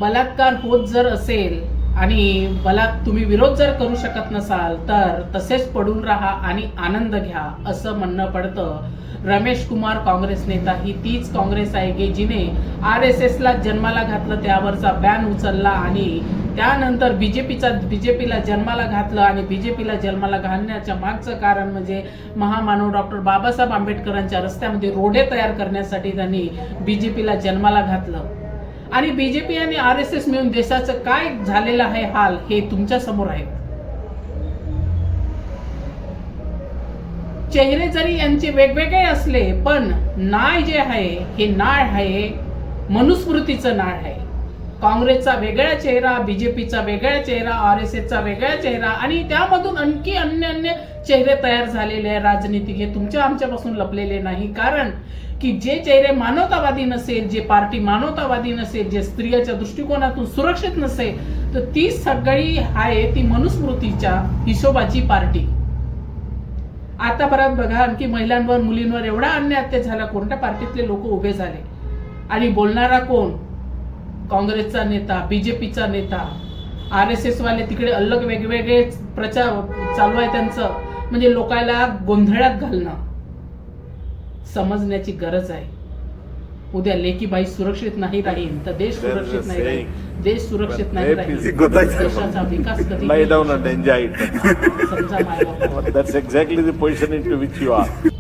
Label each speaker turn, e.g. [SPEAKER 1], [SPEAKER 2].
[SPEAKER 1] बलात्कार होत जर असेल आणि तुम्ही विरोध जर करू शकत नसाल तर तसेच पडून राहा आणि आनंद घ्या असं म्हणणं पडतं. रमेश कुमार काँग्रेस नेता ही तीच काँग्रेस आहे की जिने RSS ला जन्माला घातलं, त्यावरचा बॅन उचलला आणि त्यानंतर बीजेपीला जन्माला घातलं आणि बीजेपीला जन्माला घालण्याच्या मागचं कारण म्हणजे महामानव डॉक्टर बाबासाहेब आंबेडकरांच्या रस्त्यामध्ये रोडे तयार करण्यासाठी त्यांनी बीजेपीला जन्माला घातलं. आणि बीजेपी आणि RSS मिळून देशाचं काय झालेलं आहे हाल हे तुमच्या समोर आहे. चेहरे जरी यांचे वेगवेगळे असले पण नाळ जे आहे हे नाळ आहे मनुस्मृतीचं नाळ आहे. काँग्रेसचा वेगळा चेहरा, बीजेपीचा वेगळा चेहरा, RSSचा वेगळा चेहरा आणि त्यामधून आणखी अन्य चेहरे तयार झालेले आहे. राजनीतिक हे तुमच्या आमच्यापासून लपलेले नाही. कारण की जे चेहरे मानवतावादी नसेल, जे पार्टी मानवतावादी नसेल, जे स्त्रियाच्या दृष्टिकोनातून सुरक्षित नसेल, तर ती सगळी आहे ती मनुस्मृतीच्या हिशोबाची पार्टी. आता परत बघा आणखी महिलांवर मुलींवर एवढा अन्याय अत्याचार झाला, कोणत्या पार्टीतले लोक उभे झाले आणि बोलणारा कोण? काँग्रेसचा नेता, बीजेपीचा नेता, RSS वाले तिकडे अलग वेगवेगळे प्रचार चालू आहे त्यांचं. म्हणजे लोकांना गोंधळात घालणं. समजण्याची गरज आहे. उद्या लेकीबाई सुरक्षित नाही राहील तर देश सुरक्षित नाही राहील. देश सुरक्षित नाही राहील देशाचा विकास कधी
[SPEAKER 2] lie down and enjoy it.
[SPEAKER 1] समजा माझ्या
[SPEAKER 2] That's exactly the position into which you are.